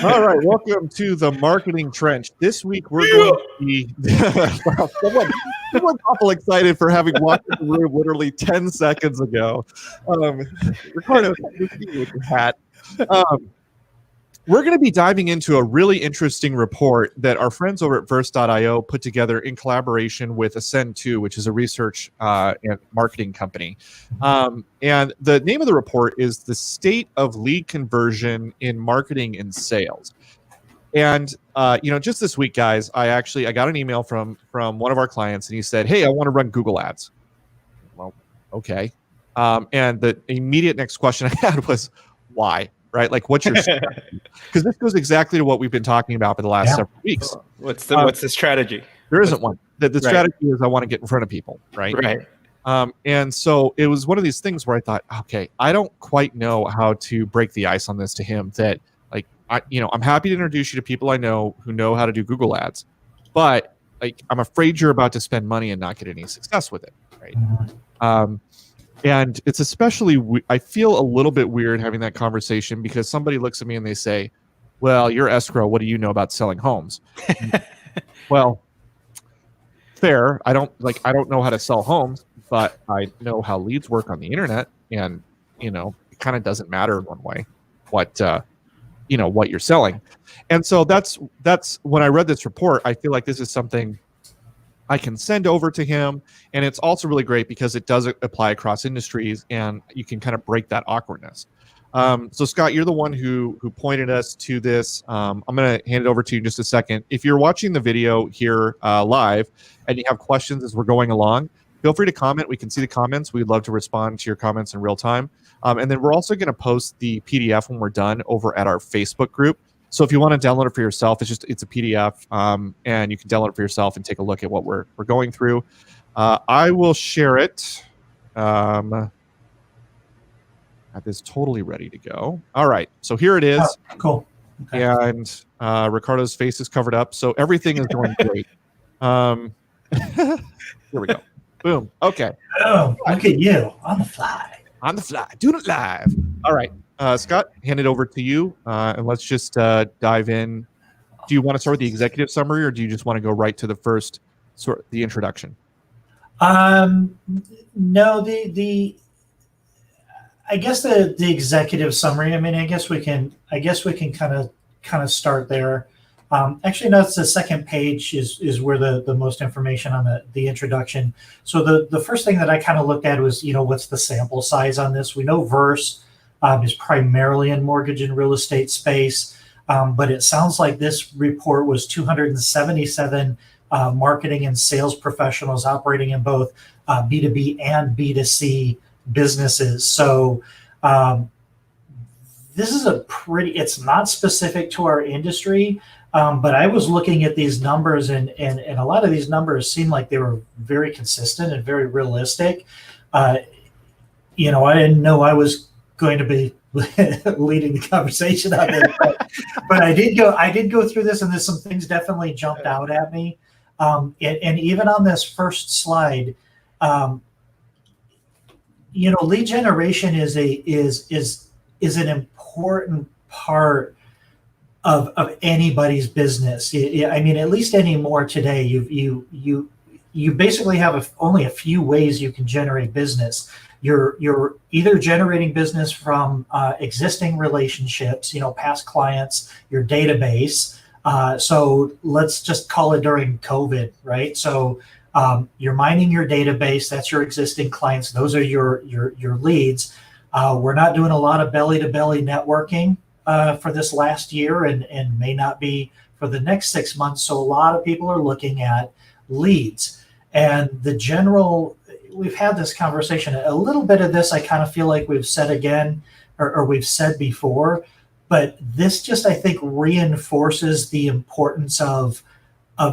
All right, welcome to the Marketing Trench. This week we're going to be wow, someone's awful excited for having walked in the room literally 10 seconds ago. Ricardo, with your hat. We're going to be diving into a really interesting report that our friends over at Verse.io put together in collaboration with Ascend2, which is a research and marketing company. And the name of the report is The State of Lead Conversion in Marketing and Sales. And, just this week, guys, I got an email from one of our clients, and he said, hey, I want to run Google ads. Well, okay. And the immediate next question I had was, why? Right? Like, what's your strategy? Because this goes exactly to what we've been talking about for the last several weeks. What's the strategy? There isn't one. The strategy is I want to get in front of people, right? Right. And so it was one of these things where I thought, okay, I don't quite know how to break the ice on this to him. That, like, I'm happy to introduce you to people I know who know how to do Google ads, but like, I'm afraid you're about to spend money and not get any success with it, right? Mm-hmm. And it's especially, I feel a little bit weird having that conversation because somebody looks at me and they say, well, you're escrow. What do you know about selling homes? Well, fair. I don't know how to sell homes, but I know how leads work on the internet. And, it kind of doesn't matter one way what you're selling. And so that's when I read this report, I feel like this is something I can send over to him. And it's also really great because it does apply across industries and you can kind of break that awkwardness. So Scott, you're the one who pointed us to this. I'm going to hand it over to you in just a second. If you're watching the video here live and you have questions as we're going along, feel free to comment. We can see the comments. We'd love to respond to your comments in real time. And then we're also going to post the PDF when we're done over at our Facebook group. So if you want to download it for yourself, it's a PDF, and you can download it for yourself and take a look at what we're going through. I will share it. Got this totally ready to go. All right, so here it is. Oh, cool. Okay. And Ricardo's face is covered up, so everything is going great. Here we go. Boom. Okay. Oh, look at you on the fly. On the fly, doing it live. All right. Scott, hand it over to you, and let's just dive in. Do you want to start with the executive summary, or do you just want to go right to the first the introduction? No, I guess the executive summary. I mean, I guess we can kind of start there. Actually, no, it's the second page is where the most information on the introduction. So the first thing that I kind of looked at was, what's the sample size on this? We know Verse is primarily in mortgage and real estate space, but it sounds like this report was 277 marketing and sales professionals operating in both B2B and B2C businesses. So this is it's not specific to our industry, but I was looking at these numbers and a lot of these numbers seemed like they were very consistent and very realistic. I didn't know I was going to be leading the conversation on this, but I did go through this, and there's some things definitely jumped out at me. And even on this first slide, lead generation is an important part of anybody's business. I mean, at least anymore today, you basically have only a few ways you can generate business. You're either generating business from existing relationships, past clients, your database. So let's just call it during COVID, right? So you're mining your database. That's your existing clients. Those are your leads. We're not doing a lot of belly-to-belly networking for this last year and may not be for the next 6 months. So a lot of people are looking at leads. And we've had this conversation. A little bit of this I kind of feel like we've said again, or we've said before, but this just, I think, reinforces the importance of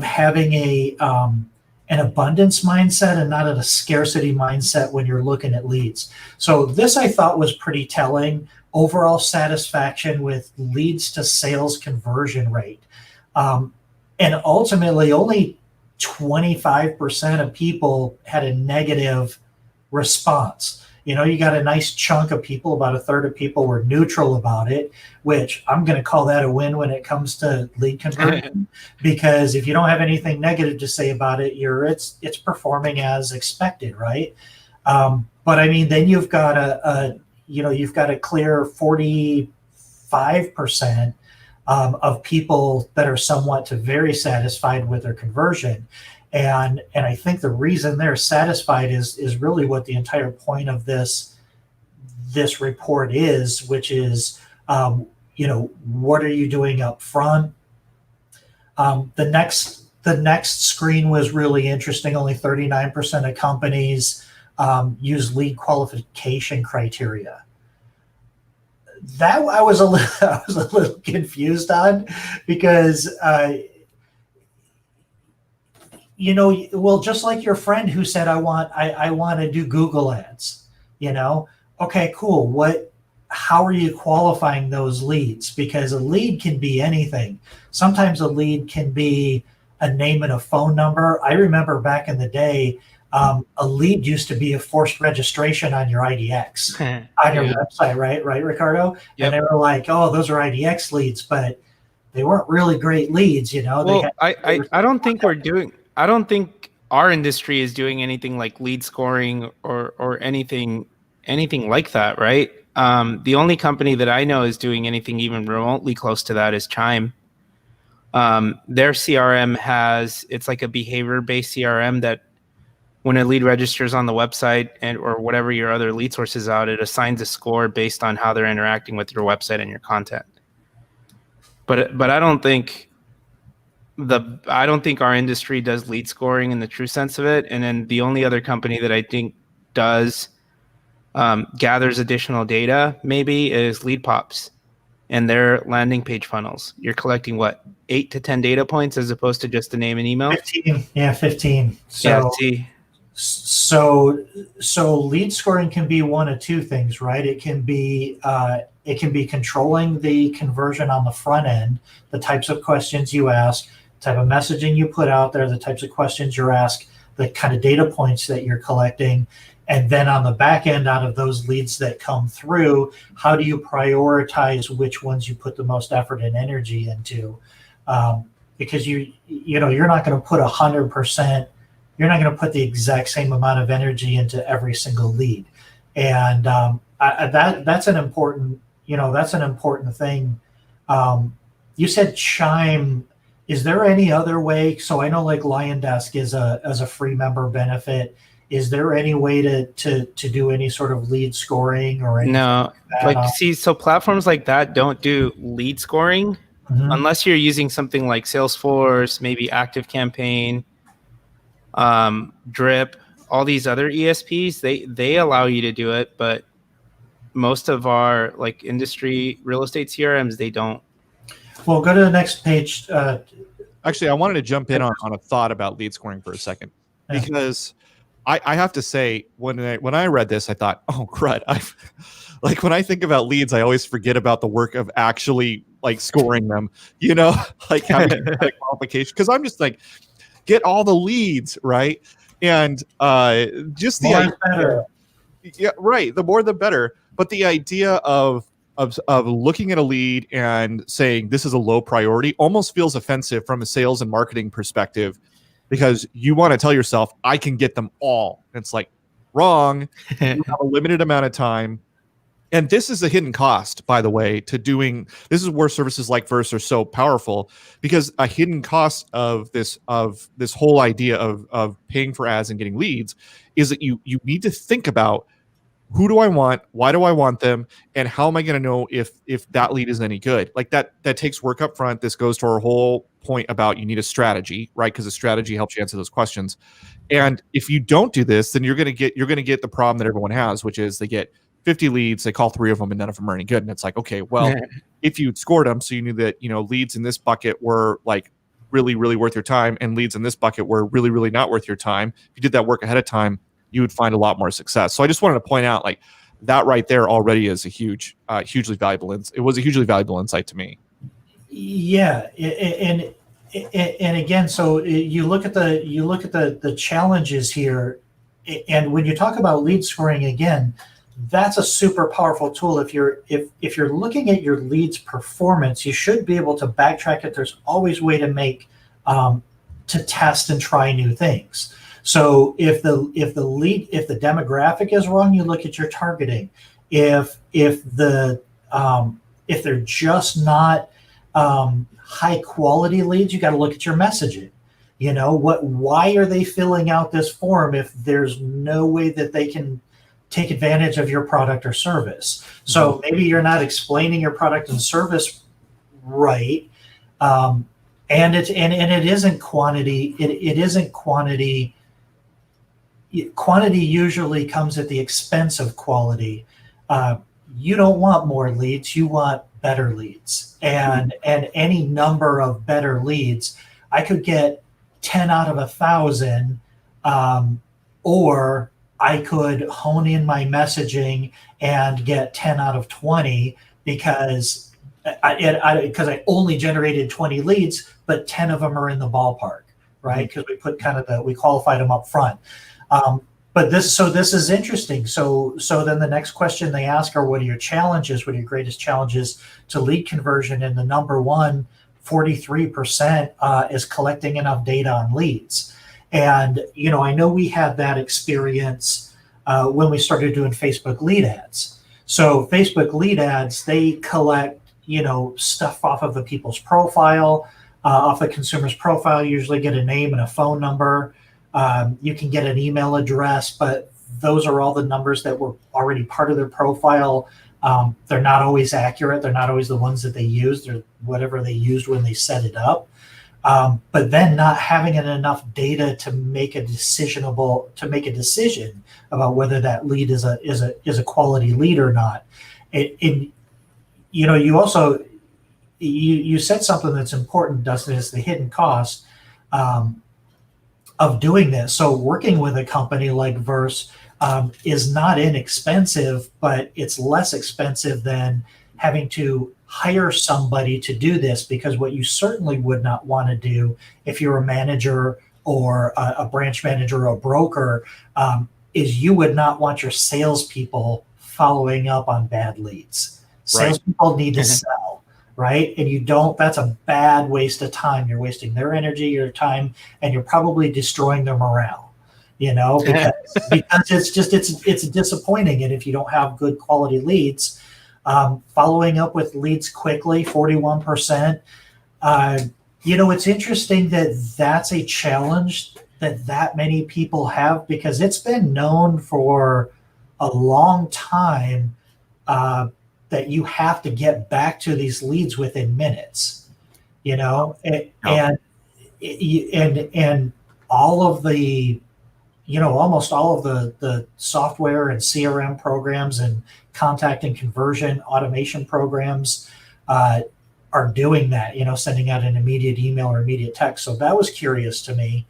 having an abundance mindset and not a scarcity mindset when you're looking at leads. So this I thought was pretty telling. Overall satisfaction with leads to sales conversion rate. And ultimately only 25% of people had a negative response. You got a nice chunk of people, about a third of people were neutral about it, which I'm going to call that a win when it comes to lead conversion, because if you don't have anything negative to say about it, it's performing as expected, right? But I mean, then you've got you've got a clear 45% of people that are somewhat to very satisfied with their conversion. And I think the reason they're satisfied is really what the entire point of this report is, which is, what are you doing up front? The next screen was really interesting. Only 39% of companies use lead qualification criteria. That I was a little confused on, because well, just like your friend who said, I want to do Google ads, okay, cool. How are you qualifying those leads? Because a lead can be anything. Sometimes a lead can be a name and a phone number. I remember back in the day, a lead used to be a forced registration on your IDX, on your website, right, Ricardo? Yep. And they were like, oh, those are IDX leads, but they weren't really great leads, Well, I don't think I don't think our industry is doing anything like lead scoring or anything like that, right? The only company that I know is doing anything even remotely close to that is Chime. Their CRM it's like a behavior-based CRM that when a lead registers on the website or whatever your other lead sources out, it assigns a score based on how they're interacting with your website and your content. But I don't think our industry does lead scoring in the true sense of it. And then the only other company that I think does gathers additional data maybe is Lead Pops and their landing page funnels. You're collecting 8 to 10 data points as opposed to just a name and email. 15. Yeah, 15. So lead scoring can be one of two things, right? It can be controlling the conversion on the front end, the types of questions you ask, type of messaging you put out there, the types of questions you're asked, the kind of data points that you're collecting. And then on the back end, out of those leads that come through, how do you prioritize which ones you put the most effort and energy into? Because you're not going to put 100%, you're not going to put the exact same amount of energy into every single lead. And that's an important thing. You said Chime. Is there any other way? So I know like LionDesk is a free member benefit. Is there any way to do any sort of lead scoring or anything? No, so platforms like that don't do lead scoring unless you're using something like Salesforce, maybe ActiveCampaign, Drip, all these other ESPs. They allow you to do it, but most of our like industry real estate CRMs, they don't. Well, go to the next page. Actually, I wanted to jump in on a thought about lead scoring for a second, because I have to say, when I read this, I thought, oh, crud. Like when I think about leads, I always forget about the work of actually like scoring them, like having a qualification. Because I'm just like, get all the leads, right? And just the idea, yeah, right. The more the better. But the idea of looking at a lead and saying this is a low priority almost feels offensive from a sales and marketing perspective, because you want to tell yourself, I can get them all. And it's like, wrong. You have a limited amount of time. And this is a hidden cost, by the way, to doing this is where services like Verse are so powerful, because a hidden cost of this whole idea of paying for ads and getting leads is that you need to think about, who do I want? Why do I want them? And how am I going to know if that lead is any good? Like that takes work up front. This goes to our whole point about you need a strategy, right? Because a strategy helps you answer those questions. And if you don't do this, then you're going to get the problem that everyone has, which is they get 50 leads, they call 3 of them, and none of them are any good. And it's like, okay, well, if you scored them, so you knew that leads in this bucket were like really, really worth your time, and leads in this bucket were really, really not worth your time. If you did that work ahead of time, you would find a lot more success. So I just wanted to point out, like, that right there already is a hugely valuable. It was a hugely valuable insight to me. Yeah, and again, so you look at the challenges here, and when you talk about lead scoring again, that's a super powerful tool. If you're looking at your leads performance, you should be able to backtrack it. There's always way to make to test and try new things. So if the demographic is wrong, you look at your targeting. If they're just not high quality leads, you got to look at your messaging. Why are they filling out this form if there's no way that they can take advantage of your product or service? So maybe you're not explaining your product and service right. And it isn't quantity. It isn't quantity. Quantity usually comes at the expense of quality. You don't want more leads. You want better leads, and any number of better leads. I could get 10 out of 1,000, or I could hone in my messaging and get 10 out of 20 because I only generated 20 leads, but 10 of them are in the ballpark, right? Because we put we qualified them up front. But this is interesting. So then the next question they ask are, what are your challenges? What are your greatest challenges to lead conversion? And the number one, 43% is collecting enough data on leads. And, I know we had that experience when we started doing Facebook lead ads. So Facebook lead ads, they collect, stuff off of the people's profile, off the consumer's profile, usually get a name and a phone number. You can get an email address, but those are all the numbers that were already part of their profile. They're not always accurate. They're not always the ones that they used. They're whatever they used when they set it up. But then not having enough data to make a decision about whether that lead is a quality lead or not. You also you said something that's important, Dustin, is the hidden cost of doing this. So working with a company like Verse is not inexpensive, but it's less expensive than having to hire somebody to do this, because what you certainly would not want to do if you're a manager or a branch manager or a broker is you would not want your salespeople following up on bad leads. Right. Salespeople need to sell, right? And you don't, that's a bad waste of time. You're wasting their energy, your time, and you're probably destroying their morale, because it's disappointing. And if you don't have good quality leads, following up with leads quickly, 41%. It's interesting that that's a challenge that many people have, because it's been known for a long time that you have to get back to these leads within minutes, and all of the, almost all of the software and CRM programs and contact and conversion automation programs are doing that, sending out an immediate email or immediate text. So that was curious to me.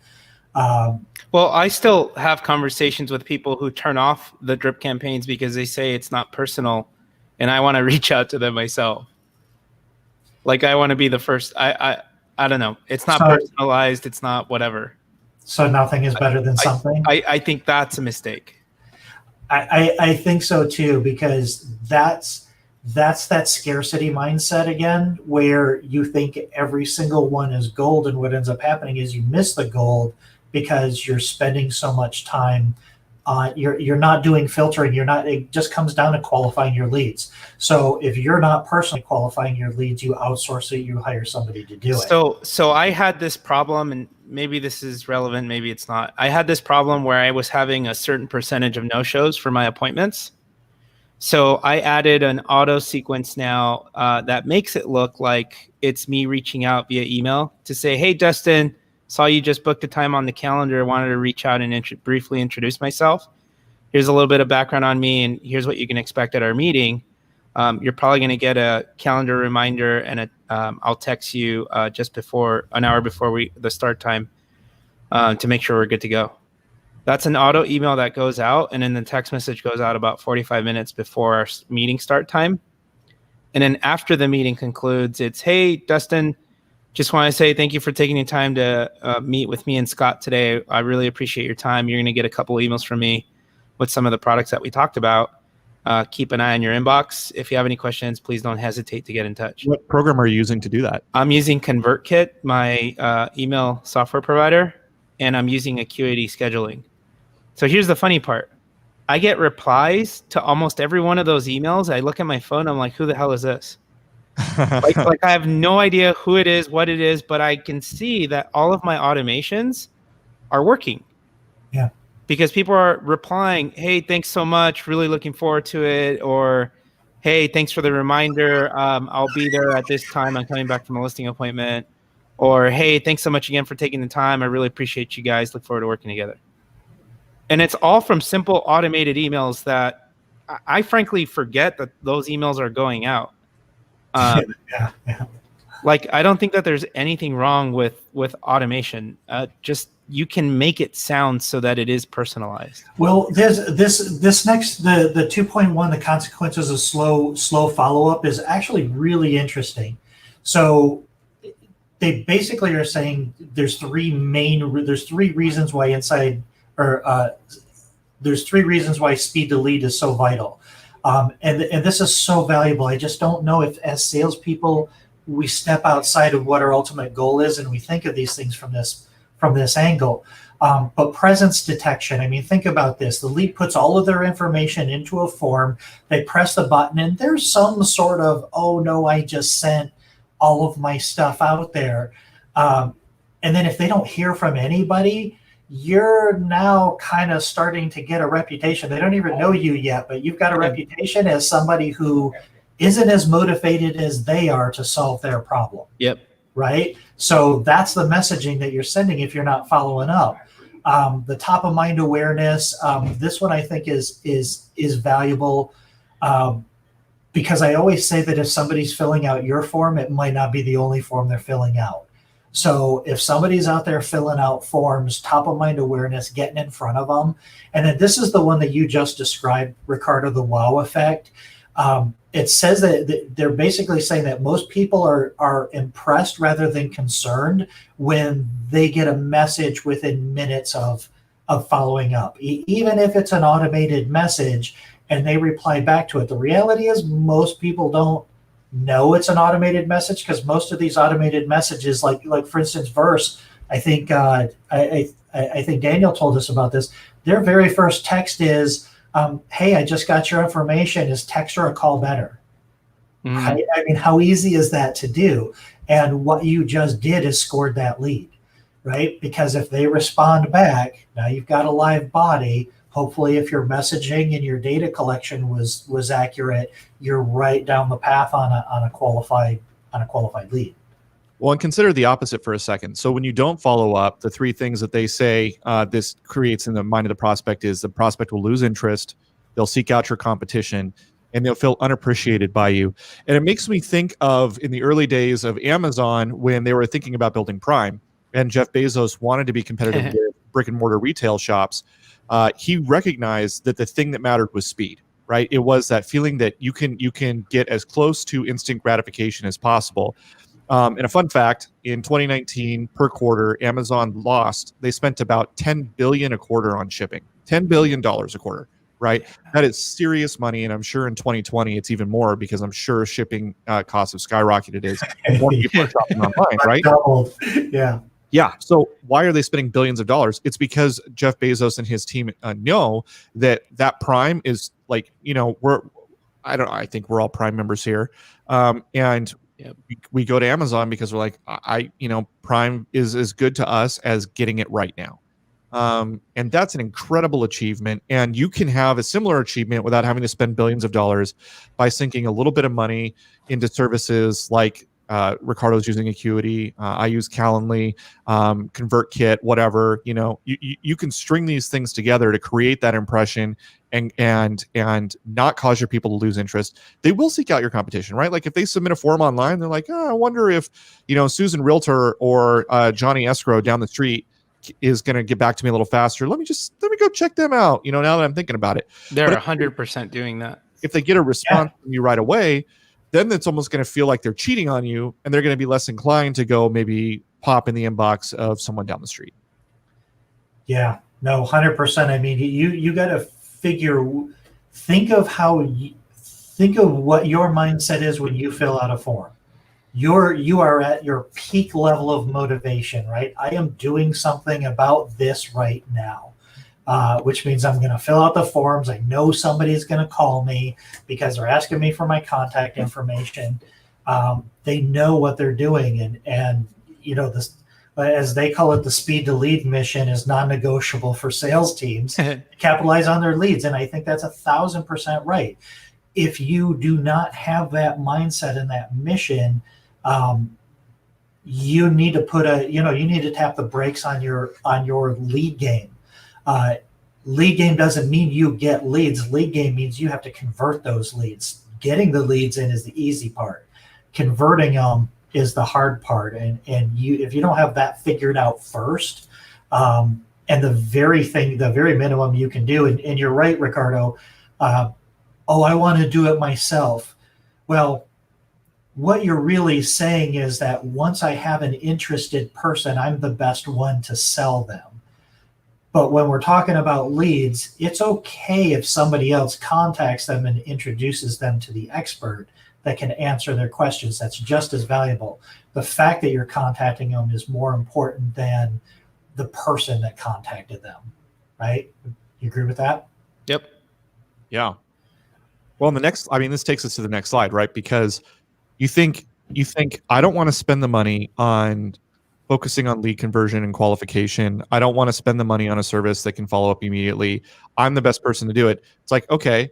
Well, I still have conversations with people who turn off the drip campaigns because they say it's not personal, and I want to reach out to them myself. Like, I want to be the first. I don't know. It's not personalized. It's not whatever. So nothing is better than something? I think that's a mistake. I think so too, because that's that scarcity mindset again, where you think every single one is gold, and what ends up happening is you miss the gold because you're spending so much time you're not doing filtering. It just comes down to qualifying your leads. So if you're not personally qualifying your leads, you outsource it, you hire somebody to do it. So I had this problem, and maybe this is relevant, maybe it's not. I had this problem where I was having a certain percentage of no-shows for my appointments. So I added an auto sequence now that makes it look like it's me reaching out via email to say, hey, Dustin, saw you just booked a time on the calendar. Wanted to reach out and briefly introduce myself. Here's a little bit of background on me, and here's what you can expect at our meeting. You're probably going to get a calendar reminder, and I'll text you just before, an hour before the start time, to make sure we're good to go. That's an auto email that goes out, and then the text message goes out about 45 minutes before our meeting start time. And then after the meeting concludes, it's, hey, Dustin, just want to say thank you for taking the time to meet with me and Scott today. I really appreciate your time. You're going to get a couple emails from me with some of the products that we talked about. keep an eye on your inbox. If you have any questions, please don't hesitate to get in touch. What program are you using to do that? I'm using ConvertKit, my email software provider, and I'm using Acuity scheduling. So here's the funny part. I get replies to almost every one of those emails. I look at my phone. I'm like, who the hell is this? like I have no idea who it is, what it is, but I can see that all of my automations are working. Yeah. Because people are replying, hey, thanks so much. Really looking forward to it. Or, hey, thanks for the reminder. I'll be there at this time. I'm coming back from a listing appointment. Or, hey, thanks so much again for taking the time. I really appreciate you guys. Look forward to working together. And it's all from simple automated emails that I frankly forget that those emails are going out. Yeah. Like, I don't think that there's anything wrong with automation. Just you can make it sound so that it is personalized. Well, there's this next the 2.1, the consequences of slow follow-up, is actually really interesting. So they basically are saying there's three reasons why there's three reasons why speed to lead is so vital. And this is so valuable. I just don't know if, as salespeople, we step outside of what our ultimate goal is and we think of these things from this angle. But presence detection, I mean, think about this. The lead puts all of their information into a form. They press the button and there's some sort of, oh no, I just sent all of my stuff out there. And then if they don't hear from anybody, you're now kind of starting to get a reputation. They don't even know you yet, but you've got a reputation as somebody who isn't as motivated as they are to solve their problem. Yep. Right? So that's the messaging that you're sending if you're not following up. The top of mind awareness, this one I think is valuable, because I always say that if somebody's filling out your form, it might not be the only form they're filling out. So if somebody's out there filling out forms, top of mind awareness, getting in front of them. And then this is the one that you just described, Ricardo, the wow effect. It says that they're basically saying that most people are impressed rather than concerned when they get a message within minutes of following up. Even if it's an automated message and they reply back to it. The reality is most people don't know it's an automated message, because most of these automated messages, like for instance, Verse, I think I think Daniel told us about this. Their very first text is, hey, I just got your information. Is text or a call better? Mm-hmm. I mean, how easy is that to do? And what you just did is scored that lead, right? Because if they respond back, now you've got a live body. Hopefully, if your messaging and your data collection was accurate, you're right down the path on a qualified lead. Well, and consider the opposite for a second. So when you don't follow up, the three things that they say this creates in the mind of the prospect is the prospect will lose interest, they'll seek out your competition, and they'll feel unappreciated by you. And it makes me think of in the early days of Amazon when they were thinking about building Prime, and Jeff Bezos wanted to be competitive with brick and mortar retail shops. He recognized that the thing that mattered was speed, right? It was that feeling that you can get as close to instant gratification as possible. And a fun fact, in 2019 per quarter, Amazon they spent about $10 billion a quarter on shipping, $10 billion a quarter, right? That is serious money. And I'm sure in 2020, it's even more, because I'm sure shipping costs have skyrocketed as more people are shopping online, right? Yeah. Yeah. So why are they spending billions of dollars? It's because Jeff Bezos and his team know that Prime is like, I think we're all Prime members here. And we go to Amazon because we're like, Prime is as good to us as getting it right now. And that's an incredible achievement. And you can have a similar achievement without having to spend billions of dollars by sinking a little bit of money into services like Ricardo's using Acuity. I use Calendly, ConvertKit, whatever. You can string these things together to create that impression and not cause your people to lose interest. They will seek out your competition, right? Like if they submit a form online, they're like, I wonder if Susan Realtor or Johnny Escrow down the street is going to get back to me a little faster. Let me go check them out. Now that I'm thinking about it, they're 100% doing that. If they get a response from you right away, then it's almost going to feel like they're cheating on you, and they're going to be less inclined to go maybe pop in the inbox of someone down the street. Yeah, no, 100%. I mean, you got to think of think of what your mindset is when you fill out a form. You are at your peak level of motivation, right? I am doing something about this right now, which means I'm going to fill out the forms. I know somebody's going to call me because they're asking me for my contact information. They know what they're doing, and this, as they call it, the speed to lead mission is non-negotiable for sales teams to capitalize on their leads, and I think that's 1,000% right. If you do not have that mindset and that mission, you need to you need to tap the brakes on your lead game. Lead game doesn't mean you get leads. Lead game means you have to convert those leads. Getting the leads in is the easy part. Converting them is the hard part. And if you don't have that figured out first, and the very minimum you can do, and you're right, Ricardo, I want to do it myself. Well, what you're really saying is that once I have an interested person, I'm the best one to sell them. But when we're talking about leads, it's okay if somebody else contacts them and introduces them to the expert that can answer their questions. That's just as valuable. The fact that you're contacting them is more important than the person that contacted them, right? You agree with that? Yep. Yeah. Well, this takes us to the next slide, right? Because you think I don't want to spend the money on focusing on lead conversion and qualification. I don't want to spend the money on a service that can follow up immediately. I'm the best person to do it. It's like, okay,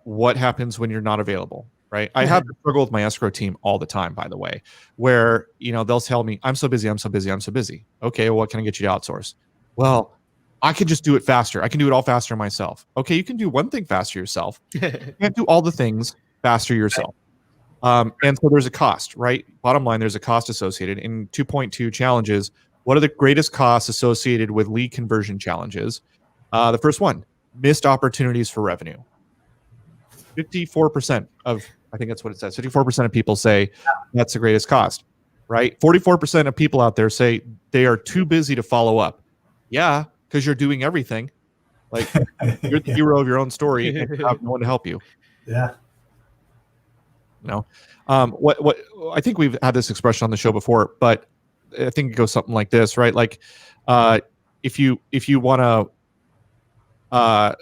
what happens when you're not available, right? I have to struggle with my escrow team all the time, by the way, where, they'll tell me, I'm so busy. Okay, well, what can I get you to outsource? Well, I can just do it faster. I can do it all faster myself. Okay, you can do one thing faster yourself. You can't do all the things faster yourself. And so there's a cost, right? Bottom line, there's a cost associated. In 2.2 challenges, what are the greatest costs associated with lead conversion challenges? The first one, missed opportunities for revenue. 54% of, I think that's what it says, 54% of people say that's the greatest cost, right? 44% of people out there say they are too busy to follow up. Yeah, because you're doing everything. Like, you're the hero of your own story and you have no one to help you. Yeah. What I think we've had this expression on the show before, but I think it goes something like this, right? Like, if you want to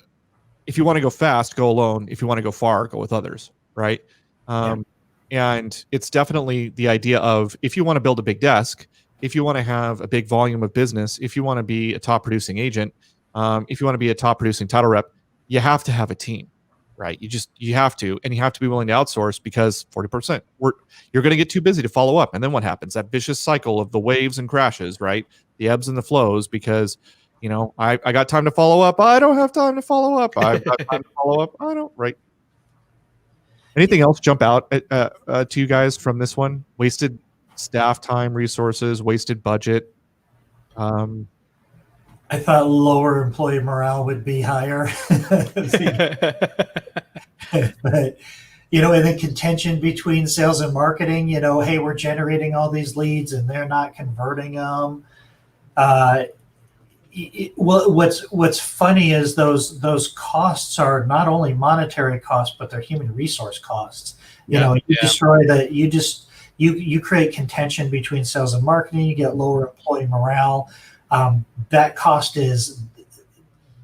go fast, go alone. If you want to go far, go with others, right? And it's definitely the idea of, if you want to build a big desk, if you want to have a big volume of business, if you want to be a top producing agent, if you want to be a top producing title rep, you have to have a team. Right. You have to, and you have to be willing to outsource, because 40% you're going to get too busy to follow up. And then what happens? That vicious cycle of the waves and crashes, right? The ebbs and the flows, because, I got time to follow up. I don't have time to follow up. I've got time to follow up. I don't. Right. Anything else jump out to you guys from this one? Wasted staff time, resources, wasted budget. I thought lower employee morale would be higher. But, and the contention between sales and marketing, hey, we're generating all these leads and they're not converting them. What's funny is those costs are not only monetary costs, but they're human resource costs. Destroy that. You create contention between sales and marketing. You get lower employee morale. That cost is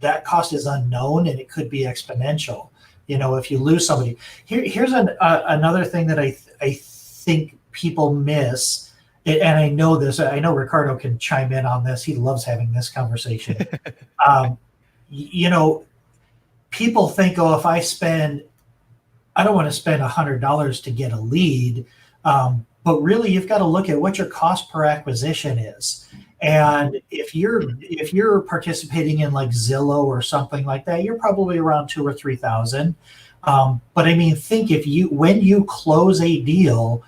unknown, and it could be exponential. If you lose somebody. Here's another thing that I think people miss, and I know this. I know Ricardo can chime in on this. He loves having this conversation. People think, if I don't want to spend $100 to get a lead, but really you've got to look at what your cost per acquisition is. And if you're participating in like Zillow or something like that, you're probably around $2,000 or $3,000. But I mean, think when you close a deal,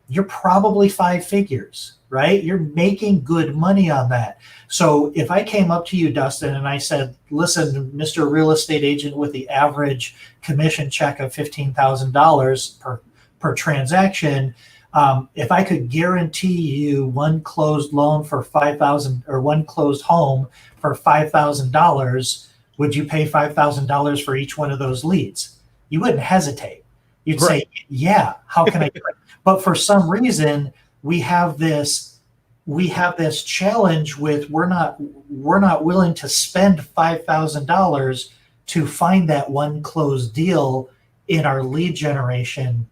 you're probably 5 figures, right? You're making good money on that. So if I came up to you, Dustin, and I said, listen, Mr. Real Estate Agent with the average commission check of $15,000 per transaction, if I could guarantee you one closed loan for $5,000 or one closed home for $5,000, Would you pay $5,000 for each one of those leads? You wouldn't hesitate. You'd say, yeah, how can I do it? But for some reason, we have this challenge with we're not willing to spend $5,000 to find that one closed deal in our lead generation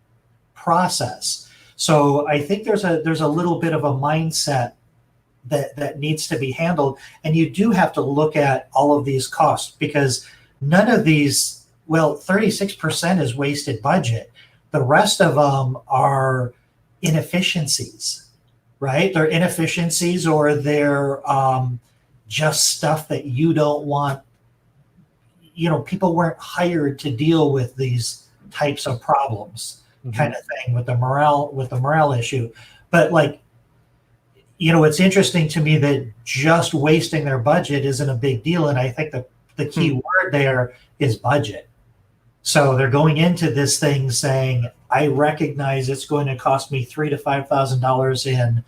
process. So I think there's a little bit of a mindset that needs to be handled, and you do have to look at all of these costs, because none of these, well, 36% is wasted budget. The rest of them are inefficiencies, right? They're inefficiencies, or they're just stuff that you don't want. People weren't hired to deal with these types of problems, kind of thing, with the morale issue. But it's interesting to me that just wasting their budget isn't a big deal. And I think the key word there is budget. So they're going into this thing saying, I recognize it's going to cost me $3,000 to $5,000 in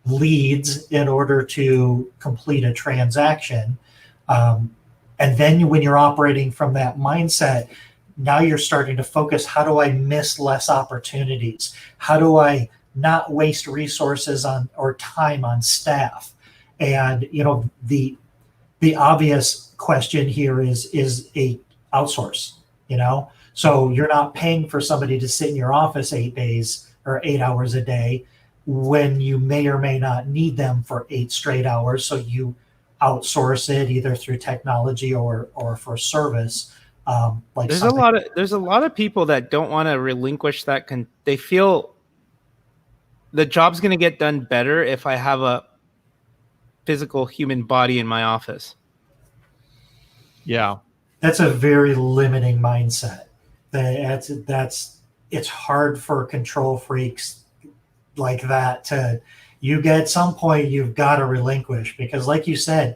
leads in order to complete a transaction. And then when you're operating from that mindset, now you're starting to focus, how do I miss less opportunities? How do I not waste resources or time on staff? And the obvious question here is a outsource. So you're not paying for somebody to sit in your office 8 days or 8 hours a day when you may or may not need them for 8 straight hours. So you outsource it either through technology or for service. There's a lot of people that don't want to relinquish that. They feel the job's going to get done better if I have a physical human body in my office. Yeah. That's a very limiting mindset. It's hard for control freaks like that at some point you've got to relinquish, because like you said,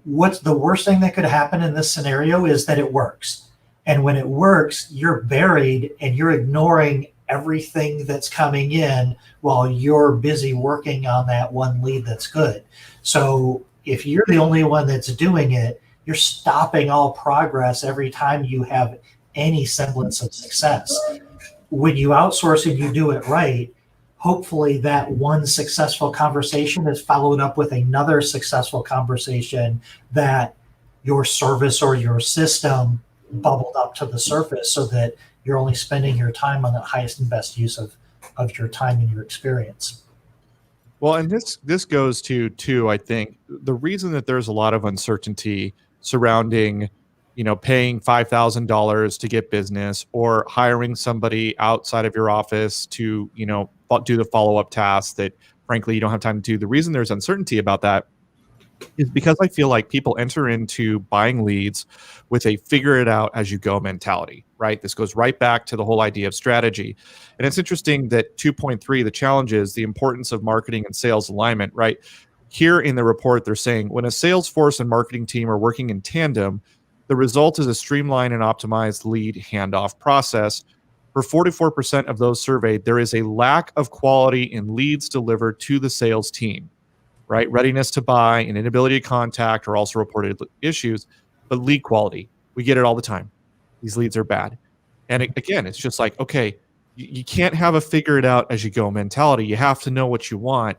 what's the worst thing that could happen in this scenario is that it works. And when it works, you're buried and you're ignoring everything that's coming in while you're busy working on that one lead that's good. So if you're the only one that's doing it, you're stopping all progress every time you have any semblance of success. When you outsource and you do it right, hopefully that one successful conversation is followed up with another successful conversation that your service or your system bubbled up to the surface, so that you're only spending your time on the highest and best use of your time and your experience. Well, and this goes to I think the reason that there's a lot of uncertainty surrounding, paying $5,000 to get business, or hiring somebody outside of your office to, do the follow-up tasks that frankly you don't have time to do. The reason there's uncertainty about that is because I feel like people enter into buying leads with a figure it out as you go mentality, right? This goes right back to the whole idea of strategy. And it's interesting that 2.3, the challenge is the importance of marketing and sales alignment, right? Here in the report, they're saying when a sales force and marketing team are working in tandem, the result is a streamlined and optimized lead handoff process. For 44% of those surveyed, there is a lack of quality in leads delivered to the sales team, right? Readiness to buy and inability to contact are also reported issues, but lead quality, we get it all the time. These leads are bad. And again, it's just like, okay, you can't have a figure it out as you go mentality. You have to know what you want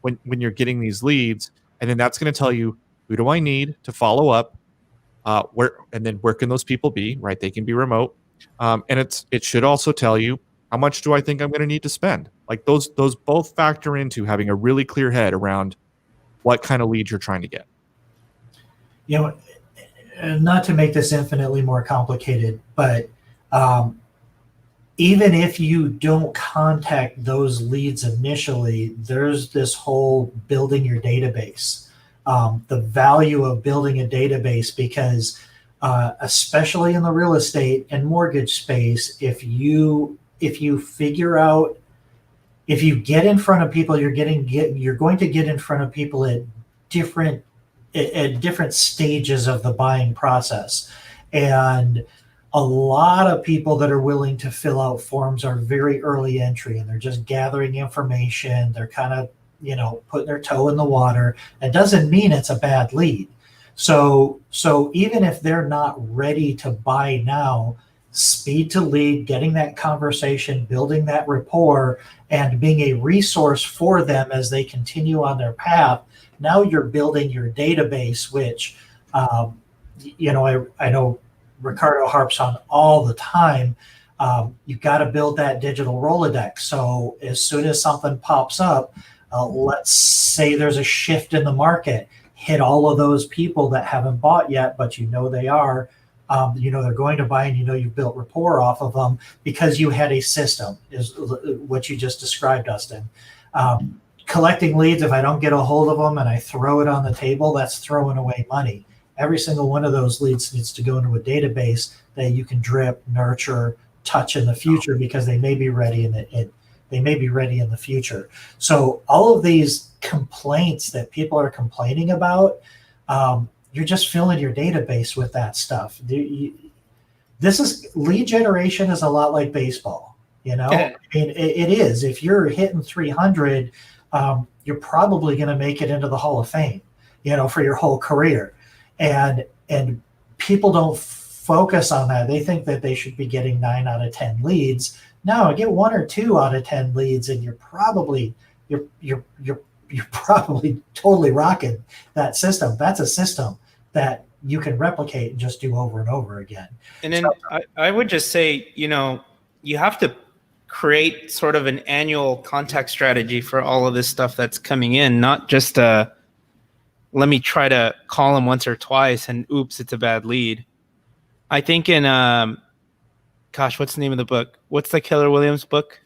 when you're getting these leads. And then that's going to tell you, who do I need to follow up? Where can those people be, right? They can be remote. And it should also tell you, how much do I think I'm going to need to spend? Like those both factor into having a really clear head around what kind of leads you're trying to get. Not to make this infinitely more complicated, but even if you don't contact those leads initially, there's this whole building your database. The value of building a database, because especially in the real estate and mortgage space, if you figure out, if you get in front of people, you're going to get in front of people at different stages of the buying process. And a lot of people that are willing to fill out forms are very early entry, and they're just gathering information. They're kind of, putting their toe in the water. It doesn't mean it's a bad lead, So even if they're not ready to buy now, speed to lead, getting that conversation, building that rapport, and being a resource for them as they continue on their path. Now you're building your database, which, I know Ricardo harps on all the time. You've got to build that digital Rolodex. So as soon as something pops up, let's say there's a shift in the market, hit all of those people that haven't bought yet, but they are. They're going to buy, and you've built rapport off of them because you had a system, is what you just described, Dustin. Collecting leads, if I don't get a hold of them and I throw it on the table, that's throwing away money. Every single one of those leads needs to go into a database that you can drip, nurture, touch in the future, because they may be ready in the future. So all of these complaints that people are complaining about, you're just filling your database with that stuff. Lead generation is a lot like baseball. I mean, it is. If you're hitting 300, you're probably going to make it into the Hall of Fame, for your whole career. And people don't focus on that. They think that they should be getting 9 out of 10 leads. No, get 1 or 2 out of 10 leads, and you're probably totally rocking that system. That's a system that you can replicate and just do over and over again. And then I would just say, you have to create sort of an annual contact strategy for all of this stuff that's coming in, not just let me try to call them once or twice and oops, it's a bad lead. I think in, what's the name of the book? What's the Keller Williams book?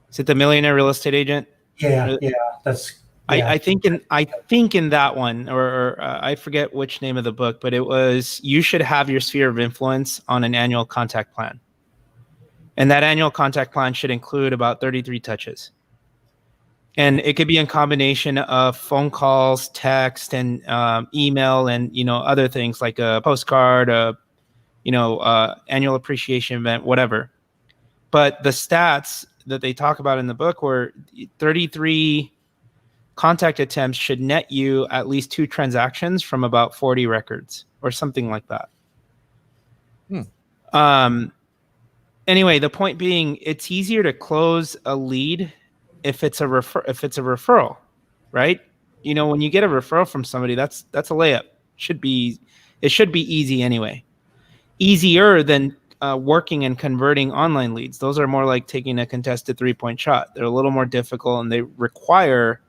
Is it The Millionaire Real Estate Agent? Yeah, that's. Yeah. I think in that one, or I forget which name of the book, but it was, you should have your sphere of influence on an annual contact plan. And that annual contact plan should include about 33 touches. And it could be in combination of phone calls, text, and email, and other things like a postcard, annual appreciation event, whatever. But the stats that they talk about in the book were 33 contact attempts should net you at least 2 transactions from about 40 records or something like that. Anyway, the point being, it's easier to close a lead if it's a referral, right? When you get a referral from somebody, that's a layup. It should be easy anyway. Easier than working and converting online leads. Those are more like taking a contested 3-point shot. They're a little more difficult, and they require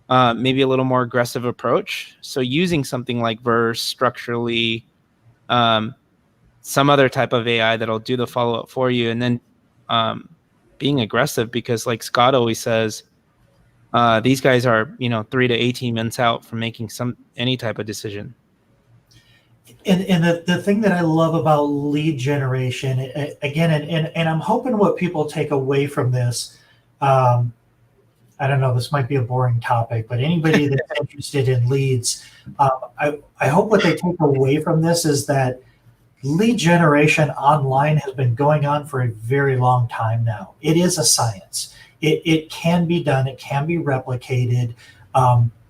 maybe a little more aggressive approach. So using something like Verse, Structurally, some other type of AI that'll do the follow-up for you, and then being aggressive, because like Scott always says, these guys are 3 to 18 months out from making any type of decision. And the thing that I love about lead generation, again, and I'm hoping what people take away from this, I don't know, this might be a boring topic, but anybody that's interested in leads, I hope what they take away from this is that lead generation online has been going on for a very long time now. It is a science. It can be done. It can be replicated.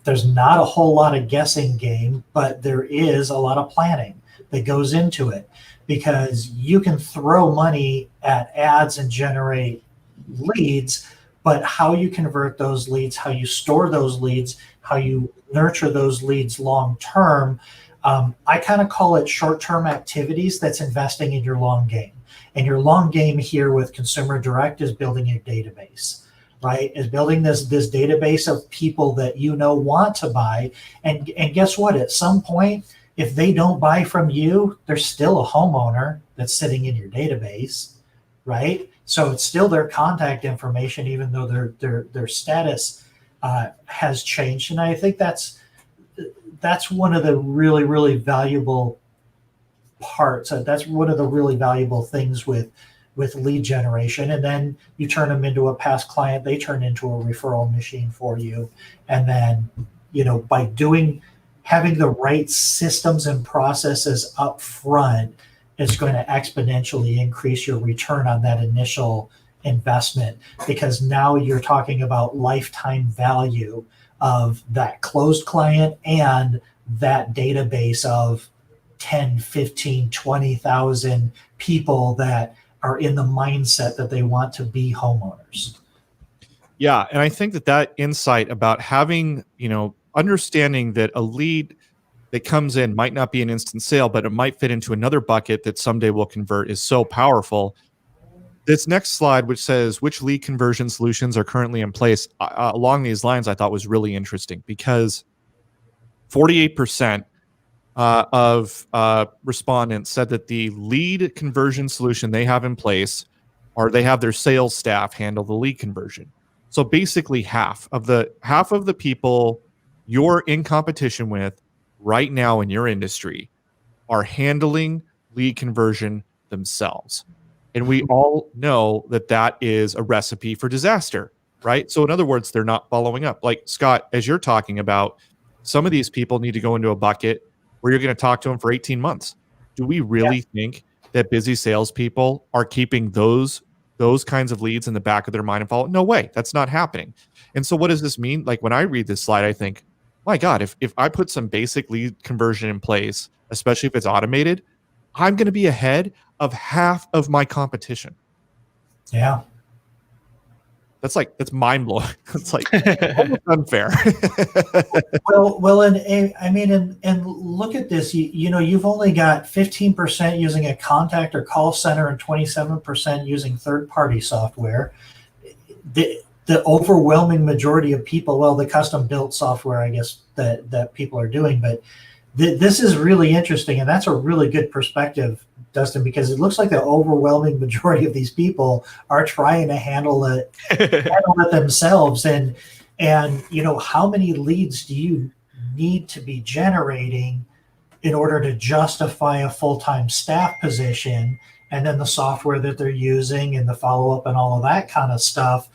There's not a whole lot of guessing game, but there is a lot of planning that goes into it, because you can throw money at ads and generate leads, but how you convert those leads, how you store those leads, how you nurture those leads long term, I kind of call it short-term activities that's investing in your long game. And your long game here with Consumer Direct is building a database, right? Is building this database of people that want to buy. And guess what? At some point, if they don't buy from you, there's still a homeowner that's sitting in your database, right? So it's still their contact information, even though their status has changed. And I think that's one of the really, really valuable parts. That's one of the really valuable things with lead generation. And then you turn them into a past client, they turn into a referral machine for you. And then, by having the right systems and processes up front, it's going to exponentially increase your return on that initial investment, because now you're talking about lifetime value of that closed client and that database of 10, 15, 20,000 people that are in the mindset that they want to be homeowners. Yeah, and I think that insight about having, understanding that a lead that comes in might not be an instant sale, but it might fit into another bucket that someday will convert is so powerful. This next slide, which says which lead conversion solutions are currently in place, along these lines, I thought was really interesting because 48% of respondents said that the lead conversion solution they have in place, or they have their sales staff handle the lead conversion. So basically, half of the people you're in competition with right now in your industry are handling lead conversion themselves. And we all know that is a recipe for disaster, right? So in other words, they're not following up. Like Scott, as you're talking about, some of these people need to go into a bucket where you're going to talk to them for 18 months. Do we really think that busy salespeople are keeping those kinds of leads in the back of their mind and follow? No way. That's not happening. And so what does this mean? Like when I read this slide, I think, my God, if I put some basic lead conversion in place, especially if it's automated, I'm going to be ahead of half of my competition. Yeah. That's mind blowing. It's like almost unfair. well, and I mean, and look at this. You've only got 15% using a contact or call center and 27% using third-party software. The overwhelming majority of people, well, the custom built software, I guess that people are doing, but this is really interesting, and that's a really good perspective, Dustin, because it looks like the overwhelming majority of these people are trying to handle it themselves. And how many leads do you need to be generating in order to justify a full-time staff position, and then the software that they're using and the follow-up and all of that kind of stuff?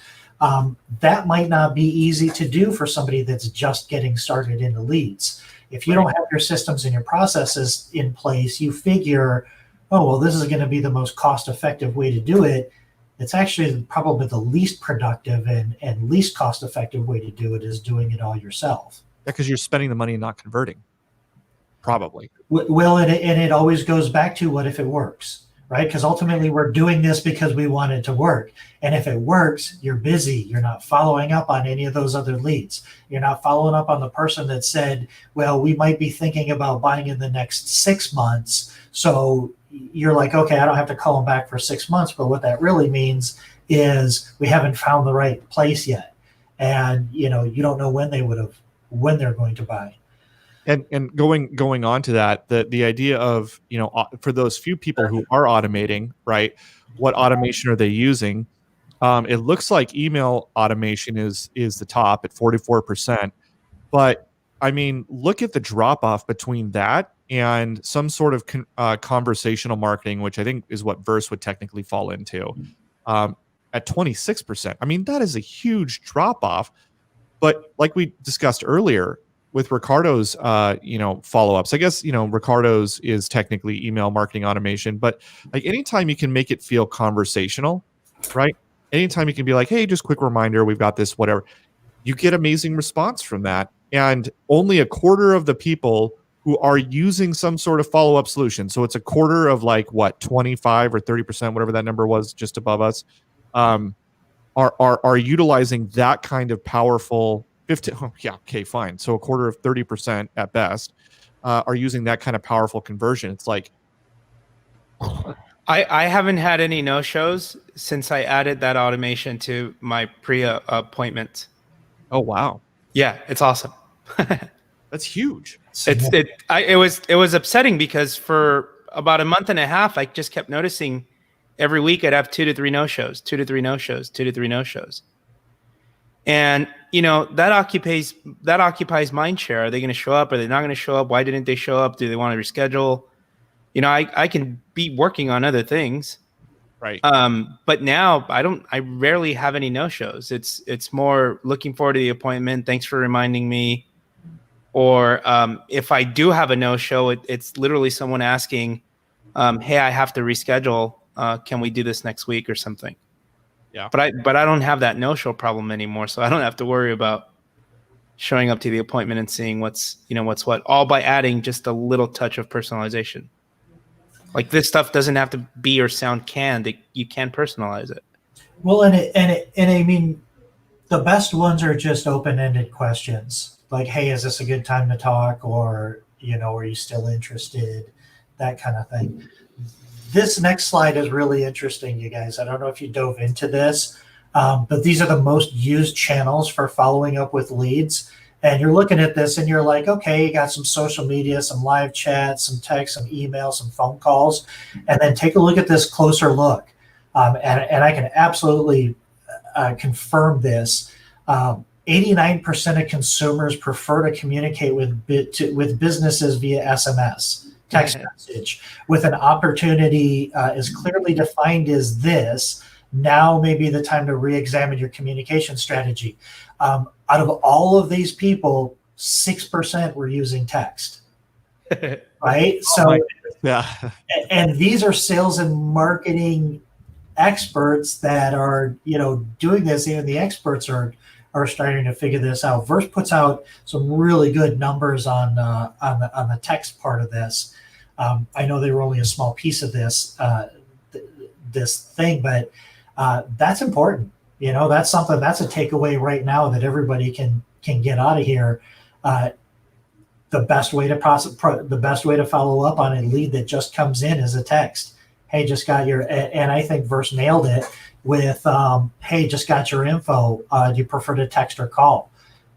That might not be easy to do for somebody that's just getting started into leads. If you don't have your systems and your processes in place, you figure, oh, well, this is going to be the most cost-effective way to do it. It's actually probably the least productive and least cost-effective way to do it is doing it all yourself. Yeah, because you're spending the money and not converting. Probably. Well, and it always goes back to what if it works? Right? Because ultimately we're doing this because we want it to work. And if it works, you're busy. You're not following up on any of those other leads. You're not following up on the person that said, well, we might be thinking about buying in the next 6 months. So you're like, okay, I don't have to call them back for 6 months. But what that really means is we haven't found the right place yet. And, you don't know when they're going to buy. And going on to that, the idea of, for those few people who are automating, right, what automation are they using? It looks like email automation is the top at 44%. But I mean, look at the drop off between that and some sort of conversational marketing, which I think is what Verse would technically fall into, at 26%. I mean, that is a huge drop off. But like we discussed earlier, with Ricardo's, follow-ups, I guess, Ricardo's is technically email marketing automation, but like anytime you can make it feel conversational, right? Anytime you can be like, hey, just quick reminder, we've got this, whatever, you get amazing response from that. And only a quarter of the people who are using some sort of follow-up solution. So it's a quarter of 25 or 30%, whatever that number was just above us, are utilizing that kind of powerful 50. Oh, yeah. Okay, fine. So a quarter of 30% at best are using that kind of powerful conversion. It's like, I haven't had any no-shows since I added that automation to my pre-appointment. Oh, wow. Yeah, it's awesome. That's huge. It was upsetting because for about a month and a half, I just kept noticing every week I'd have 2 to 3 no-shows, 2 to 3 no-shows, 2 to 3 no-shows. And, that occupies mind share. Are they going to show up? Are they not going to show up? Why didn't they show up? Do they want to reschedule? I can be working on other things. Right. But now I rarely have any no-shows. It's more looking forward to the appointment. Thanks for reminding me. Or if I do have a no-show, it's literally someone asking, hey, I have to reschedule. Can we do this next week or something? Yeah. But I don't have that no-show problem anymore, so I don't have to worry about showing up to the appointment and seeing what's what, all by adding just a little touch of personalization. Like, this stuff doesn't have to be or sound canned. You can personalize it. Well, and I mean, the best ones are just open-ended questions. Like, hey, is this a good time to talk? Or, are you still interested? That kind of thing. This next slide is really interesting, you guys. I don't know if you dove into this, but these are the most used channels for following up with leads. And you're looking at this and you're like, okay, you got some social media, some live chat, some text, some email, some phone calls. And then take a look at this closer look. And I can absolutely confirm this. 89% of consumers prefer to communicate with businesses via SMS, text message, with an opportunity as clearly defined as this. Now may be the time to re-examine your communication strategy. Out of all of these people, 6% were using text, right? So, yeah. And these are sales and marketing experts that are, doing this. Even the experts are starting to figure this out. Verse puts out some really good numbers on the text part of this. I know they were only a small piece of this thing, but that's important. That's something, that's a takeaway right now that everybody can get out of here. The best way to follow up on a lead that just comes in is a text. Hey, just got your, and I think Verse nailed it with, hey, just got your info. Do you prefer to text or call?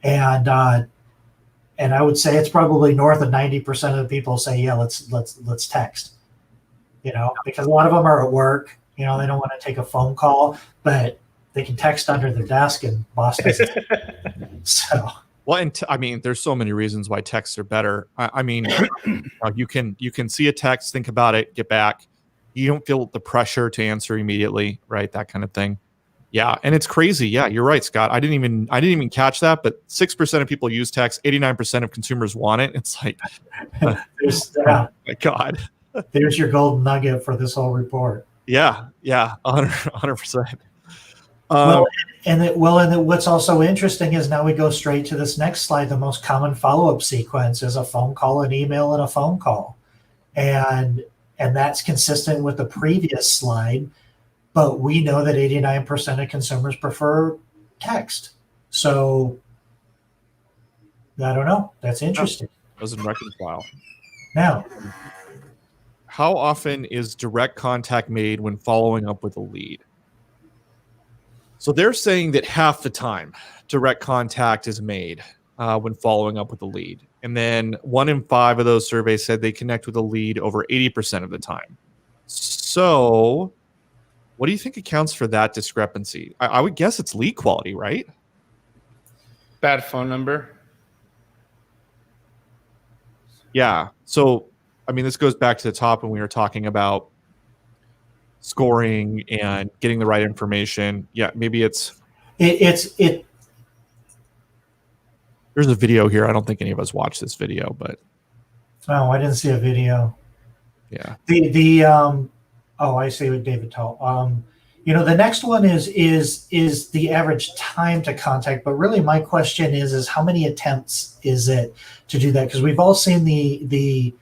And I would say it's probably north of 90% of the people say, yeah, let's text, because a lot of them are at work, they don't want to take a phone call, but they can text under their desk and boss doesn't. So. Well, and I mean, there's so many reasons why texts are better. I mean, you can see a text, think about it, get back. You don't feel the pressure to answer immediately, right? That kind of thing. Yeah, and it's crazy. Yeah, you're right, Scott. I didn't even catch that, but 6% of people use text. 89% of consumers want it. It's like, oh my God. There's your golden nugget for this whole report. Yeah, 100%. What's also interesting is now we go straight to this next slide. The most common follow-up sequence is a phone call, an email, and a phone call, and that's consistent with the previous slide. But we know that 89% of consumers prefer text. So I don't know. That's interesting. Doesn't reconcile. Now, how often is direct contact made when following up with a lead? So they're saying that half the time direct contact is made when following up with a lead. And then 1 in 5 of those surveys said they connect with a lead over 80% of the time. So what do you think accounts for that discrepancy? I would guess it's lead quality, right? Bad phone number. Yeah. So, I mean, this goes back to the top when we were talking about scoring and getting the right information. Yeah, maybe it's there's a video here. I don't think any of us watched this video, but I didn't see a video. Yeah. I see what David told. The next one is the average time to contact, but really my question is how many attempts is it to do that? Because we've all seen the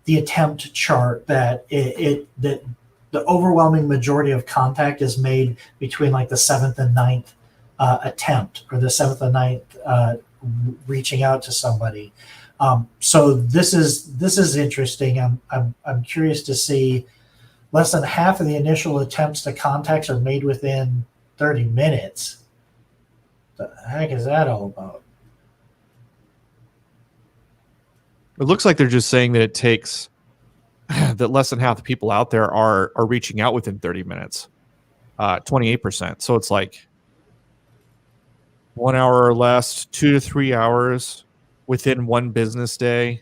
attempt chart that that the overwhelming majority of contact is made between like the 7th and 9th attempt, or the 7th and 9th reaching out to somebody. So this is interesting. I'm curious to see less than half of the initial attempts to contacts are made within 30 minutes. What the heck is that all about? it looks like they're just saying that it takes that less than half the people out there are reaching out within 30 minutes, 28%. So it's like 1 hour or less, 2 to 3 hours within one business day.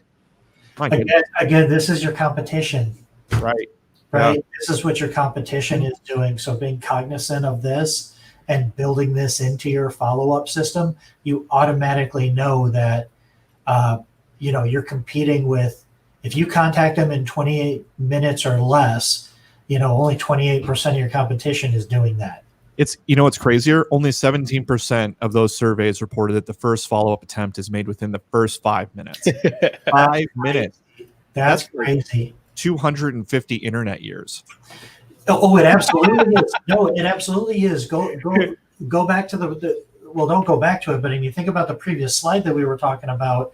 Again, this is your competition. Right. Yeah. This is what your competition is doing. So being cognizant of this and building this into your follow-up system, you automatically know that, you're competing with, if you contact them in 28 minutes or less, only 28% of your competition is doing that. It's, what's crazier? Only 17% of those surveys reported that the first follow-up attempt is made within the first 5 minutes. 5 minutes. That's like crazy. 250 internet years. Oh, it absolutely is. No, it absolutely is. Go back to well, don't go back to it, but if you think about the previous slide that we were talking about,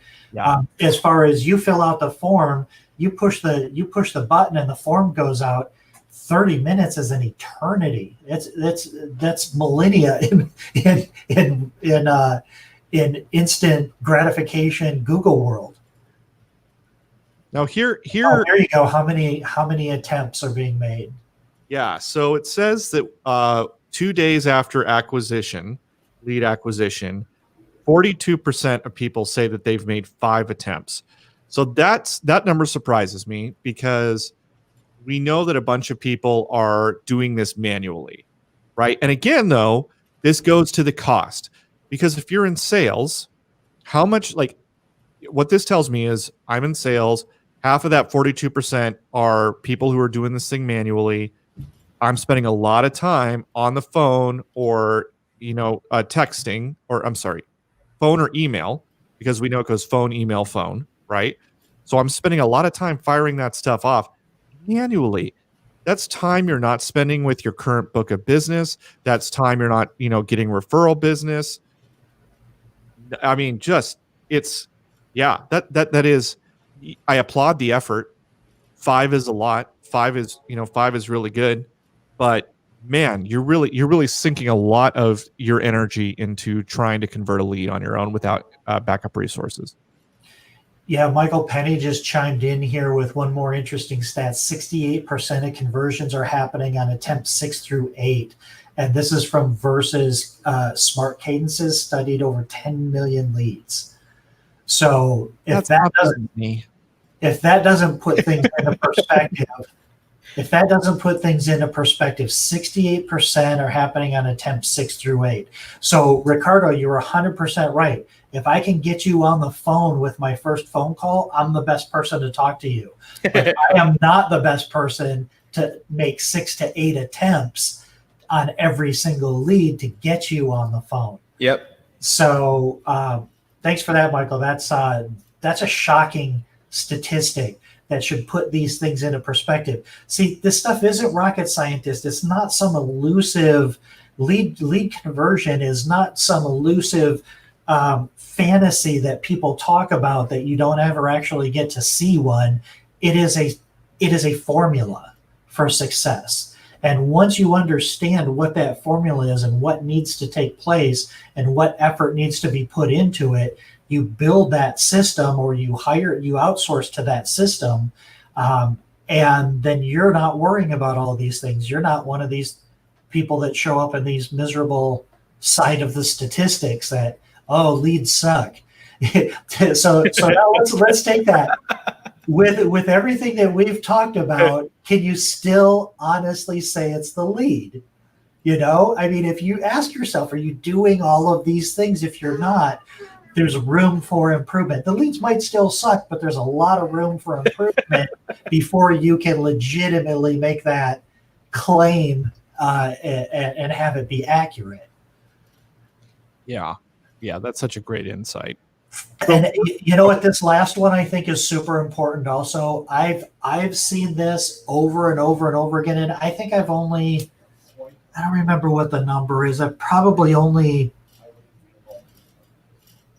as far as you fill out the form, you push the button and the form goes out. 30 minutes is an eternity. That's millennia in instant gratification Google world. Now here there you go. How many attempts are being made? Yeah, so it says that 2 days after lead acquisition, 42% of people say that they've made 5 attempts. So that number surprises me, because we know that a bunch of people are doing this manually, right? And again, though, this goes to the cost, because if you're in sales, how much, what this tells me is I'm in sales, half of that 42% are people who are doing this thing manually. I'm spending a lot of time on the phone or, texting, or I'm sorry, phone or email, because we know it goes phone, email, phone, right? So I'm spending a lot of time firing that stuff off manually. That's time you're not spending with your current book of business. That's time you're not, getting referral business. I mean, that is, I applaud the effort. 5 is a lot. 5 is really good. But man, you're really sinking a lot of your energy into trying to convert a lead on your own without backup resources. Yeah, Michael Penny just chimed in here with one more interesting stat. 68% of conversions are happening on attempts 6 through 8. And this is from Versus Smart Cadences, studied over 10 million leads. So if that doesn't put things into perspective, 68% are happening on attempts 6 through 8. So Ricardo, you're 100% right. If I can get you on the phone with my first phone call, I'm the best person to talk to you. But I am not the best person to make 6 to 8 attempts on every single lead to get you on the phone. Yep. So thanks for that, Michael. That's a shocking statistic that should put these things into perspective. See, this stuff isn't rocket scientist. It's not some elusive lead conversion is not some elusive fantasy that people talk about that you don't ever actually get to see one. It is a formula for success. And once you understand what that formula is and what needs to take place and what effort needs to be put into it, you build that system, or you outsource to that system, and then you're not worrying about all of these things. You're not one of these people that show up in these miserable side of the statistics that, leads suck. so now let's take that. With everything that we've talked about, can you still honestly say it's the lead? I mean, if you ask yourself, are you doing all of these things? If you're not, there's room for improvement. The leads might still suck, but there's a lot of room for improvement before you can legitimately make that claim and have it be accurate. Yeah, that's such a great insight. And you know what? This last one I think is super important. Also, I've seen this over and over and over again, and I think I don't remember what the number is.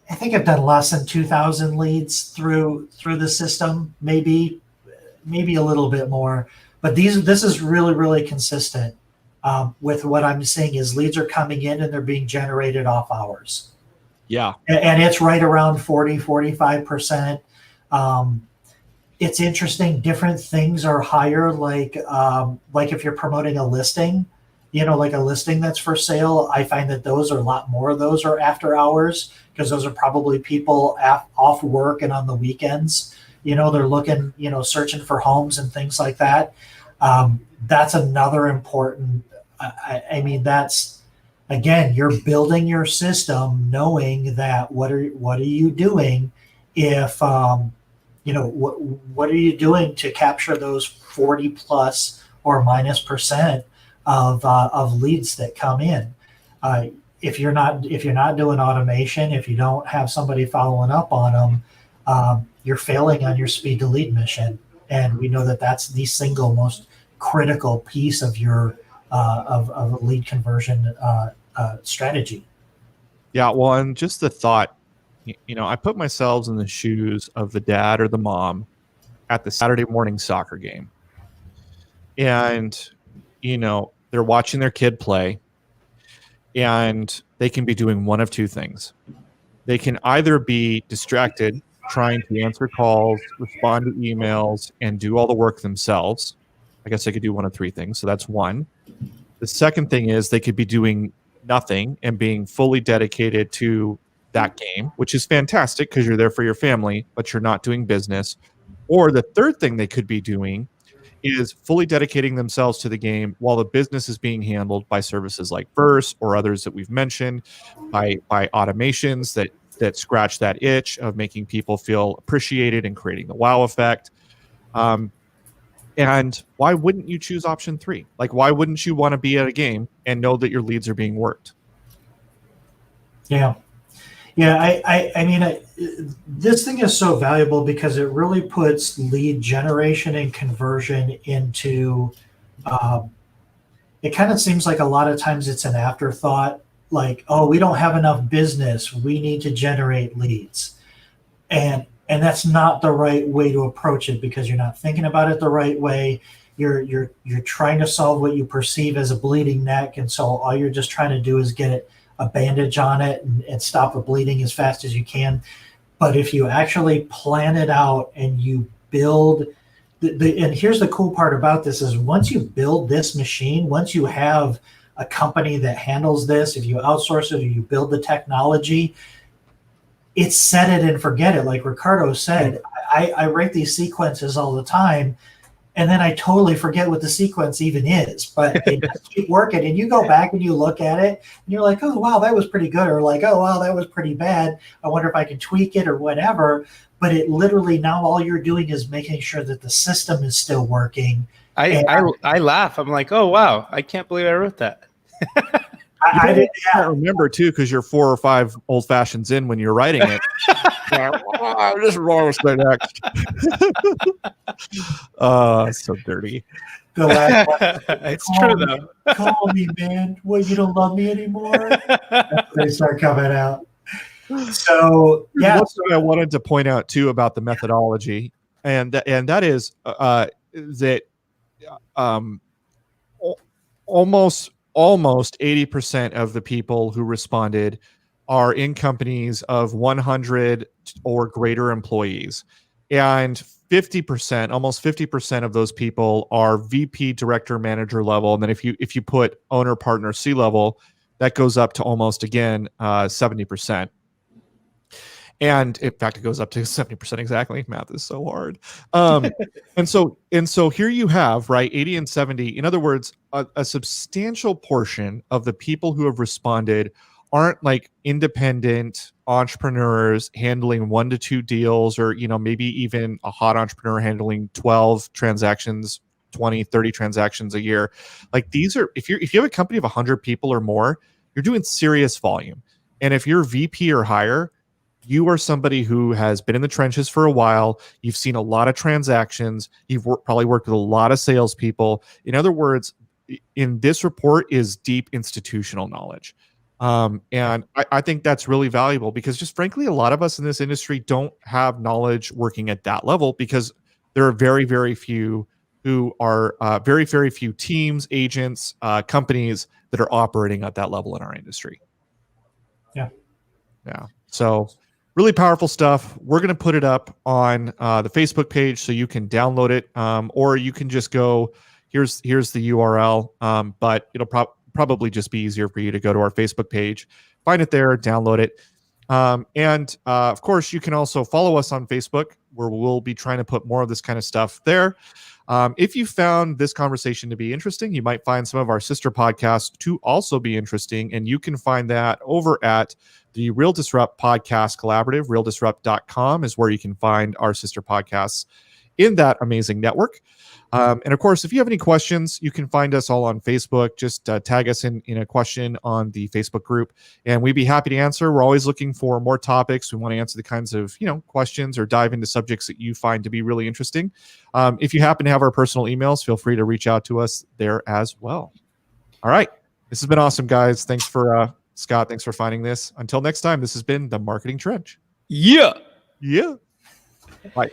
I think I've done less than 2,000 leads through the system, maybe a little bit more. But this is really, really consistent with what I'm seeing is leads are coming in and they're being generated off hours. Yeah. And it's right around 45%. It's interesting. Different things are higher, like if you're promoting a listing, like a listing that's for sale, I find that a lot more of those are after hours, because those are probably people off work and on the weekends. They're looking, searching for homes and things like that. That's another important, I mean, that's, again, you're building your system knowing that what are you doing if, what are you doing to capture those 40 plus or minus % of leads that come in. If you're not doing automation, if you don't have somebody following up on them, you're failing on your speed to lead mission. And we know that that's the single most critical piece of your of a lead conversion strategy. Yeah, well, and just the thought, I put myself in the shoes of the dad or the mom at the Saturday morning soccer game. And, they're watching their kid play, and they can be doing one of two things. They can either be distracted trying to answer calls, respond to emails, and do all the work themselves. I guess they could do one of three things. So that's one. The second thing is they could be doing nothing and being fully dedicated to that game, which is fantastic because you're there for your family, but you're not doing business. Or the third thing they could be doing is fully dedicating themselves to the game while the business is being handled by services like Verse or others that we've mentioned, by automations that scratch that itch of making people feel appreciated and creating the wow effect. And why wouldn't you choose option 3? Like, why wouldn't you want to be at a game and know that your leads are being worked? Yeah. I mean, this thing is so valuable because it really puts lead generation and conversion into, it kind of seems like a lot of times it's an afterthought, like, oh, we don't have enough business, we need to generate leads. And that's not the right way to approach it, because you're not thinking about it the right way. You're trying to solve what you perceive as a bleeding neck, and so all you're just trying to do is get a bandage on it and stop the bleeding as fast as you can. But if you actually plan it out and you build and here's the cool part about this is once you build this machine, once you have a company that handles this, if you outsource it or you build the technology, it's set it and forget it. Like Ricardo said, I write these sequences all the time, and then I totally forget what the sequence even is. But they just keep working, and you go back and you look at it, and you're like, oh, wow, that was pretty good. Or like, oh, wow, that was pretty bad. I wonder if I can tweak it or whatever. But it literally, now all you're doing is making sure that the system is still working. I laugh. I'm like, oh, wow, I can't believe I wrote that. I remember too, because you're 4 or 5 old fashions in when you're writing it. This is wrong with my next. So dirty. The last one, it's true though. Call me, man. What, you don't love me anymore? They start coming out. So yeah. One thing I wanted to point out too about the methodology, and that is that almost 80% of the people who responded are in companies of 100 or greater employees. And 50%, almost 50% of those people are VP, director, manager level. And then if you put owner, partner, C-level, that goes up to almost, again, 70%. And in fact, it goes up to 70% exactly. Math is so hard. And so here you have, right, 80 and 70. In other words, a substantial portion of the people who have responded aren't like independent entrepreneurs handling 1 to 2 deals, or, maybe even a hot entrepreneur handling 12 transactions, 20, 30 transactions a year. Like, these are, if you have a company of 100 people or more, you're doing serious volume. And if you're VP or higher, you are somebody who has been in the trenches for a while. You've seen a lot of transactions. You've probably worked with a lot of salespeople. In other words, in this report is deep institutional knowledge. And I think that's really valuable, because just frankly, a lot of us in this industry don't have knowledge working at that level, because there are very, very few who are very, very few teams, agents, companies that are operating at that level in our industry. Yeah. So really powerful stuff. We're going to put it up on the Facebook page so you can download it, or you can just go, here's the URL, but it'll probably just be easier for you to go to our Facebook page, find it there, download it. And of course, you can also follow us on Facebook, where we'll be trying to put more of this kind of stuff there. If you found this conversation to be interesting, you might find some of our sister podcasts to also be interesting, and you can find that over at the Real Disrupt Podcast Collaborative. RealDisrupt.com is where you can find our sister podcasts in that amazing network. And of course, if you have any questions, you can find us all on Facebook. Just tag us in a question on the Facebook group, and we'd be happy to answer. We're always looking for more topics. We want to answer the kinds of questions or dive into subjects that you find to be really interesting. If you happen to have our personal emails, feel free to reach out to us there as well. All right, this has been awesome, guys. Thanks for Scott. Thanks for finding this. Until next time, this has been the Marketing Trench. Yeah. Yeah. Bye.